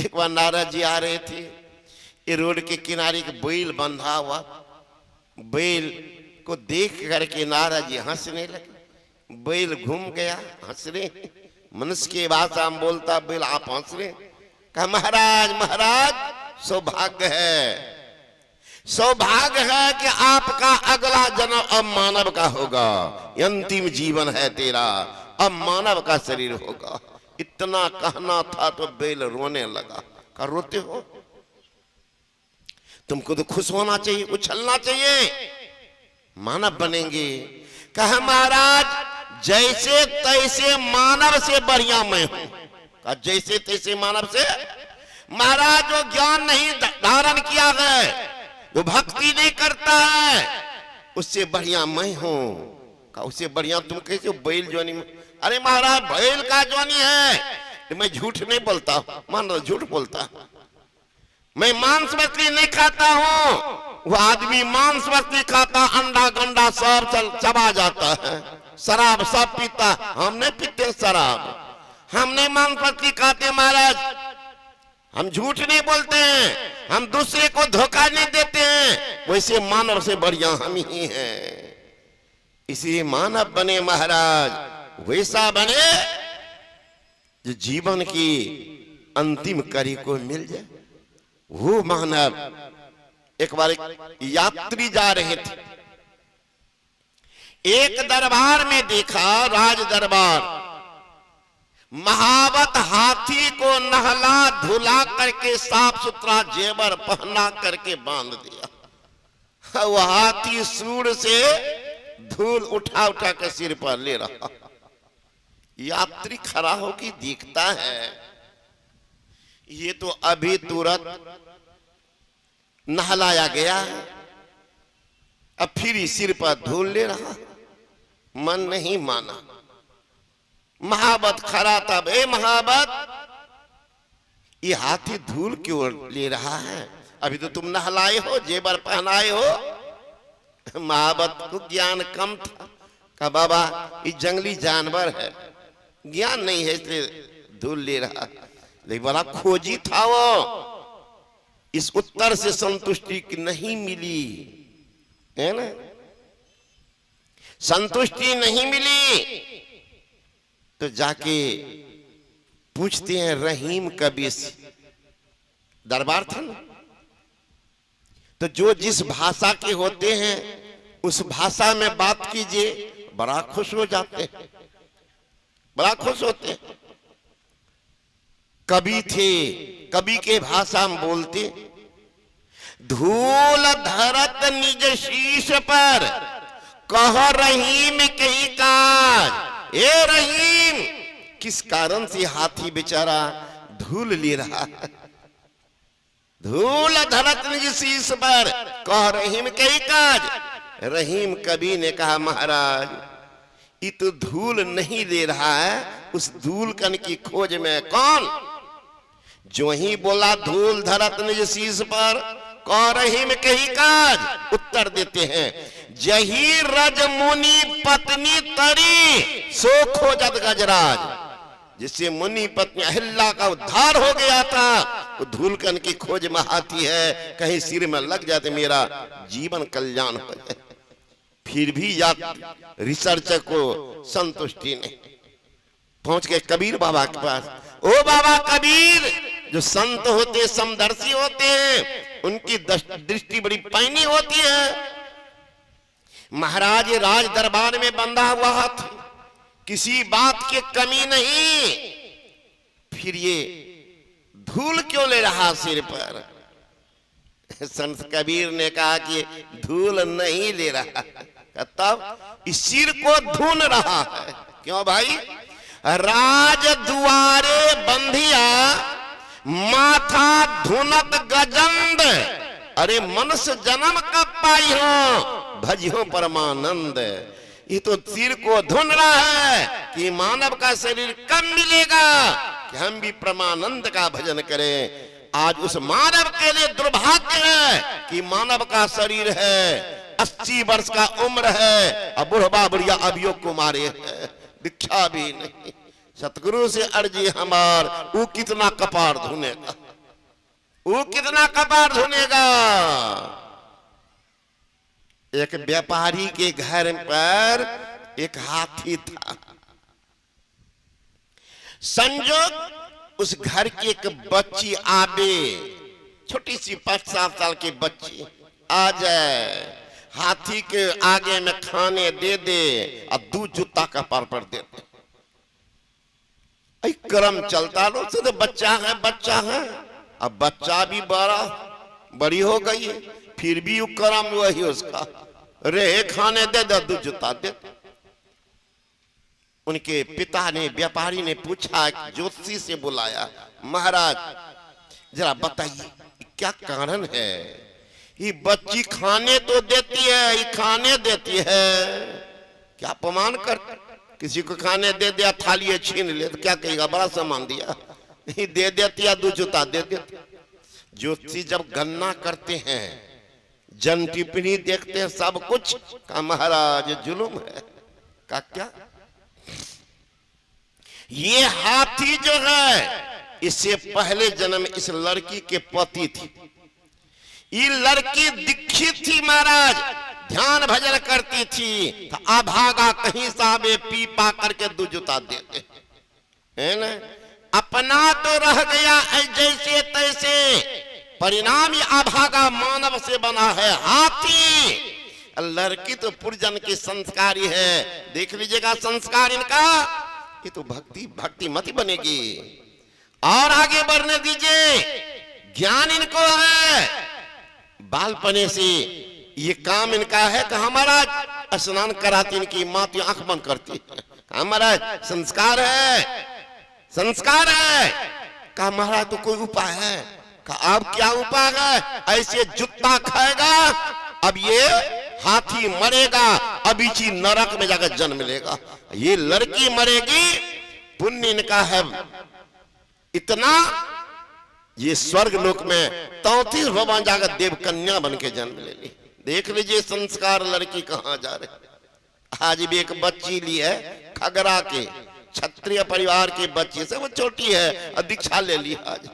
एक बार नारद जी आ रहे थे, ये रोड के किनारे एक बैल बंधा हुआ, बैल को देख करके नारद जी हंसने लगे। बैल घूम गया, हंस रहे, मनुष्य की भाषा में बोलता बैल, आप हंस रहे। कहा महाराज महाराज सौभाग्य है, सौभाग्य है कि आपका अगला जन्म अब मानव का होगा, अंतिम जीवन है तेरा, अब मानव का शरीर होगा। इतना कहना था तो बैल रोने लगा। कहा रोते हो, तुमको तो खुश होना चाहिए, उछलना चाहिए, मानव बनेंगे। कहा महाराज जैसे तैसे मानव से बढ़िया मैं हूं। कहा जैसे तैसे मानव से? महाराज जो ज्ञान नहीं धारण किया है, जो भक्ति नहीं करता है, उससे बढ़िया मैं हूं। कहा उससे बढ़िया तुम कैसे हो? बैल जोनी में? अरे महाराज बैल का जोनी है, मैं झूठ नहीं बोलता, मान लो झूठ बोलता, मैं मांस मछली नहीं खाता हूं। वो आदमी मांस मछली खाता, अंडा गंडा सब चबा जाता है, शराब सब पीता, हम नहीं पीते शराब, हम नहीं मांस मछली खाते महाराज, हम झूठ नहीं बोलते हैं, हम दूसरे को धोखा नहीं देते हैं, वैसे मानव से बढ़िया हम ही हैं। इसलिए मानव बने महाराज, वैसा बने जो जीवन की अंतिम कड़ी को मिल जाए, वो मानव। एक बार एक यात्री जा रहे थे, एक दरबार में देखा, राज दरबार, महावत हाथी को नहला धुला करके साफ सुथरा जेवर पहना करके बांध दिया। वो हाथी सूंड से धूल उठा उठा कर सिर पर ले रहा। यात्री खड़ा होकर देखता है, ये तो अभी तुरंत नहलाया गया है, अब फिर सिर पर धूल ले रहा। मन नहीं माना। महावत खड़ा था, बे महावत ये हाथी धूल क्यों ले रहा है? अभी तो तुम नहलाए हो, जेवर पहनाए हो। महावत को ज्ञान कम था। कहा बाबा ये जंगली जानवर है, ज्ञान नहीं है इसलिए धूल ले रहा। लेकिन बड़ा खोजी था वो, इस उत्तर से संतुष्टि नहीं मिली, है ना, संतुष्टि नहीं मिली, तो जाके पूछते हैं रहीम कबीर से। दरबार था ना, तो जो जिस भाषा के होते हैं उस भाषा में बात कीजिए, बड़ा खुश हो जाते हैं, बड़ा खुश होते हैं। कवि थे, कवि के भाषा में बोलते, धूल धरत निज शीश पर, कह रहीम कही काज। ए रहीम, किस कारण से हाथी बेचारा धूल ले रहा है? धूल धरत निज शीश पर, कह रहीम कही काज। रहीम कवि ने कहा महाराज ये तो धूल नहीं ले रहा है, उस धूल कण की खोज में कौन? जो ही बोला धूल धरत निज शीश पर, कह रहीम कही काज। उत्तर देते हैं, जही रज मुनि पत्नी तरी, सो खोजत गजराज। जिससे मुनि पत्नी अहिल्या का उद्धार हो गया था, वो धूलकन की खोज में हाथी है, कहीं सिर में लग जाते मेरा जीवन कल्याण हो जाए। फिर भी या रिसर्च को संतुष्टि नहीं। पहुंच गए कबीर बाबा के पास। ओ बाबा कबीर, जो संत होते समदर्शी होते हैं, उनकी दृष्टि बड़ी पैनी होती है। महाराज राज दरबार में बंधा हुआ था, किसी बात की कमी नहीं, फिर ये धूल क्यों ले रहा सिर पर? संत कबीर ने कहा कि धूल नहीं ले रहा, तब इस सिर को धुन रहा है। क्यों भाई? राज दुआरे बंधिया, माथा धुनत गजंद। अरे मनुष्य जन्म कब पाई हो, भजियो परमानंद। ये तो सिर को धुन रहा है कि मानव का शरीर कब मिलेगा कि हम भी परमानंद का भजन करें। आज उस मानव के लिए दुर्भाग्य है कि मानव का शरीर है, 80 वर्ष का उम्र है, अब बुढ़वा बुढ़िया अभियोग कुमारे है, दीक्षा भी नहीं। सतगुरु से अर्जी हमार, वो कितना कपार धुनेगा। वो कितना कपार धुनेगा। एक व्यापारी के घर पर एक हाथी था। संजोग उस घर की एक बच्ची आवे, छोटी सी 5-7 साल की बच्ची आ जाए, हाथी के आगे में खाने दे दे और 2 जूता कपार पर दे दे। क्रम चलता लो तो बच्चा है बच्चा है। अब बच्चा भी बड़ी हो गई है, फिर भी वो क्रम वही उसका, रे खाने दे दे 2 जूता दे। उनके पिता ने, व्यापारी ने पूछा, ज्योतिषी से बुलाया, महाराज जरा बताइए क्या कारण है, ये बच्ची खाने तो देती है, ये खाने देती है, क्या अपमान कर, किसी को खाने दे दिया थाली छीन ले तो क्या कहेगा, बड़ा सामान दिया, दे देती है 2 जूता दे देती। ज्योतिषी जब गणना करते हैं, जन टिप्पणी देखते हैं, सब कुछ का महाराज जुलुम है का क्या। ये हाथी जो है इससे पहले जन्म इस लड़की के पति थी। ये लड़की दीक्षित थी महाराज, ध्यान भजन करती थी, तो अभागा कहीं साबे पी पा करके 2 जूता देते है ना। अपना तो रह गया जैसे तैसे, परिणाम ये अभागा मानव से बना है हाथी। लड़की तो पुरजन की संस्कारी है, देख लीजिएगा संस्कार इनका, ये तो भक्ति मती बनेगी। और आगे बढ़ने दीजिए, ज्ञान इनको है, बालपने से ये काम इनका है कि हमारा स्नान कराती, इनकी माँ तो आंख बंद करती है, हमारा संस्कार है, संस्कार है। कहा महाराज तो कोई उपाय है, कहा अब क्या उपाय है, ऐसे जूता खाएगा अब ये हाथी मरेगा, अब इसी नरक में जाकर जन्म लेगा, ये लड़की मरेगी, पुण्य इनका है इतना, ये स्वर्ग लोक में 33 भवन जाकर देव कन्या बन के जन्म ले ली। देख लीजिए संस्कार लड़की कहां जा रहे। आज भी एक बच्ची ली है खगरा के क्षत्रिय परिवार की बच्ची से, वो छोटी है और दीक्षा ले ली आज।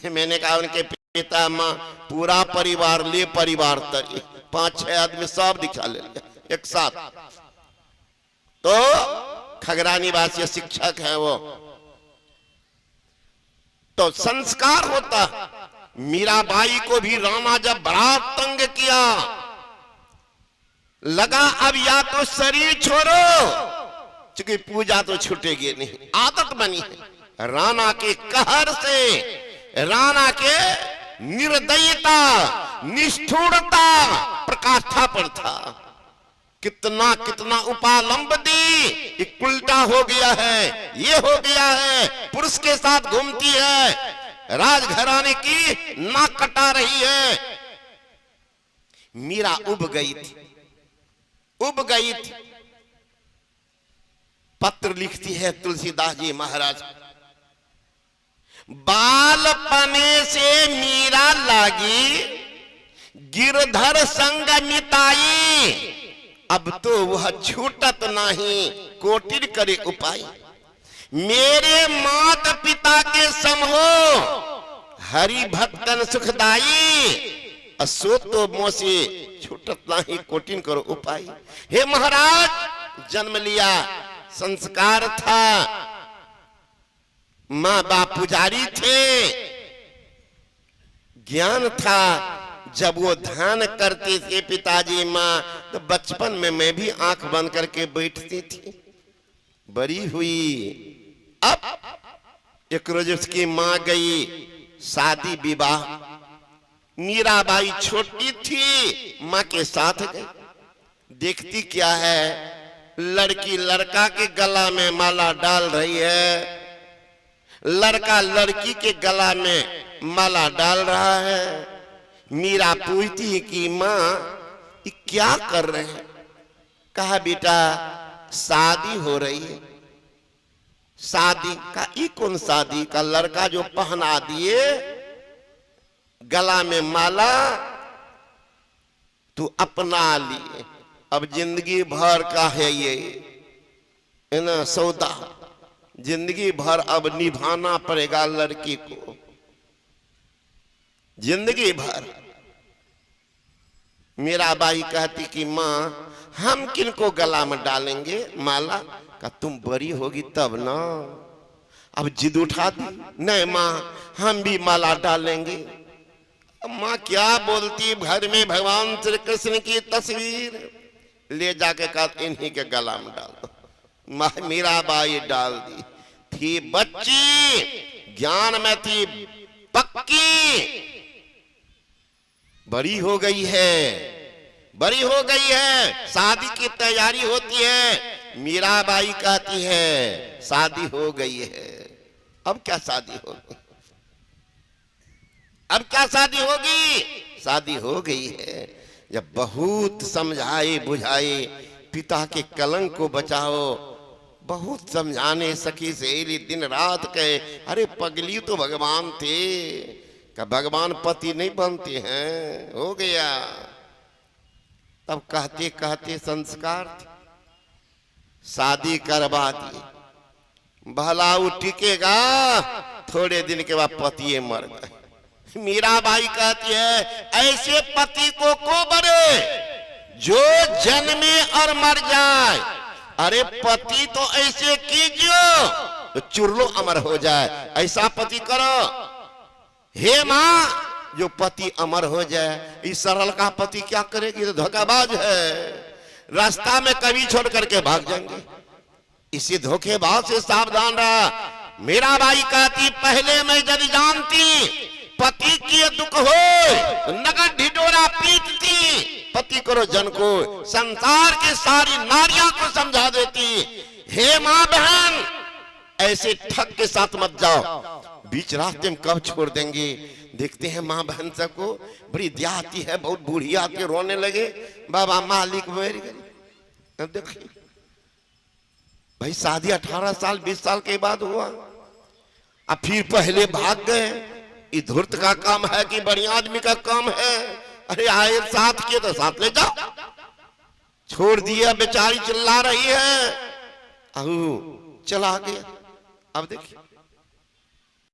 मैंने कहा उनके पिता माँ पूरा परिवार ले, परिवार तरी 5-6 आदमी सब दीक्षा ले लिया एक साथ। तो खगरा निवासी शिक्षक है वो, तो संस्कार होता। मीराबाई को भी राणा जब बड़ा तंग किया, लगा अब या तो शरीर छोड़ो, क्योंकि पूजा तो छूटेगी नहीं, आदत बनी है। राणा के कहर से, राणा के निर्दयता निष्ठुरता प्रकाष्ठा पर था। कितना कितना उपालंब दी, एक उल्टा हो गया है, ये हो गया है, पुरुष के साथ घूमती है, राजघराने की नाक कटा रही है। मीरा उब गई थी, उब गई थी। पत्र लिखती है तुलसीदास जी महाराज, बालपने से मीरा लागी गिरधर संग मिताई, अब तो वह छूटत नहीं कोटिर करे उपाय। मेरे माता पिता के सम हो हरि भक्तन सुखदाई, असो तो मोसे छूटत नहीं कोटिन करो उपाय। हे महाराज जन्म लिया, संस्कार था, माँ बाप पुजारी थे, ज्ञान था। जब वो ध्यान करते थे पिताजी माँ, तो बचपन में मैं भी आंख बंद करके बैठती थी, बड़ी हुई। अब एक रोज उसकी माँ गई शादी विवाह, मीराबाई छोटी थी, माँ के साथ गई। देखती क्या है, लड़की लड़का के गला में माला डाल रही है, लड़का लड़की के गला में माला डाल रहा है। मीरा पूछती है कि माँ ये क्या कर रहे हैं। कहा बेटा शादी हो रही है। शादी का, ये कौन शादी का, लड़का जो पहना दिए गला में माला तू अपना लिए, अब जिंदगी भर का है ये ना सौदा, जिंदगी भर अब निभाना पड़ेगा लड़की को। जिंदगी भर। मेरा बाई कहती कि माँ हम किनको गला में डालेंगे माला? का तुम बड़ी होगी तब ना। अब जिद उठा दी, नहीं माँ हम भी माला डालेंगे। माँ क्या बोलती, घर में भगवान श्री कृष्ण की तस्वीर ले जाके कहा इन्हीं के गला में डाल दो। माँ मीरा बाई डाल दी। थी बच्ची, ज्ञान में थी पक्की, बड़ी हो गई है, बड़ी हो गई है, शादी की तैयारी होती है। मीराबाई कहती है शादी हो गई है। अब क्या शादी होगी, अब क्या शादी होगी? शादी हो गई है। जब बहुत समझाए बुझाए, पिता के कलंक को बचाओ, बहुत समझाने सखी सहेली दिन रात कहे अरे पगली तो भगवान थे, का भगवान पति नहीं बनते हैं, हो गया। तब कहते कहते संस्कार शादी करवा दी। भला वो टिकेगा? थोड़े दिन के बाद पति मर गए। मीराबाई कहती है ऐसे पति को बरे जो जन्मे और मर जाए। अरे पति तो ऐसे कीजिए तो चुरलो अमर हो जाए, ऐसा पति करो। हे माँ जो पति अमर हो जाए, इस सरल का पति क्या करेगी? तो धोखाबाज है, रास्ता में कभी छोड़ करके भाग जाएंगे। इसी धोखेबाज से सावधान रहा। मीराबाई कहती पहले मैं यदि जानती पति की दुख हो नगद ढिढोरा पीटती, पति करो जन को, संसार की सारी नारियां को समझा देती। हे माँ बहन ऐसे ठग के साथ मत जाओ, बीच रास्ते में कब छोड़ देंगे। देखते हैं माँ बहन सबको बड़ी दया आती है, बहुत बूढ़ी आती है, रोने लगे बाबा मालिक मेरी गई। अब देखिए भाई शादी 18 साल 20 साल के बाद हुआ, अब फिर पहले भाग गए। ये धूर्त का काम है कि बढ़िया आदमी का काम है? अरे आए साथ किए तो साथ ले जाओ, छोड़ दिया, बेचारी चिल्ला रही है, चला गया। अब देखिए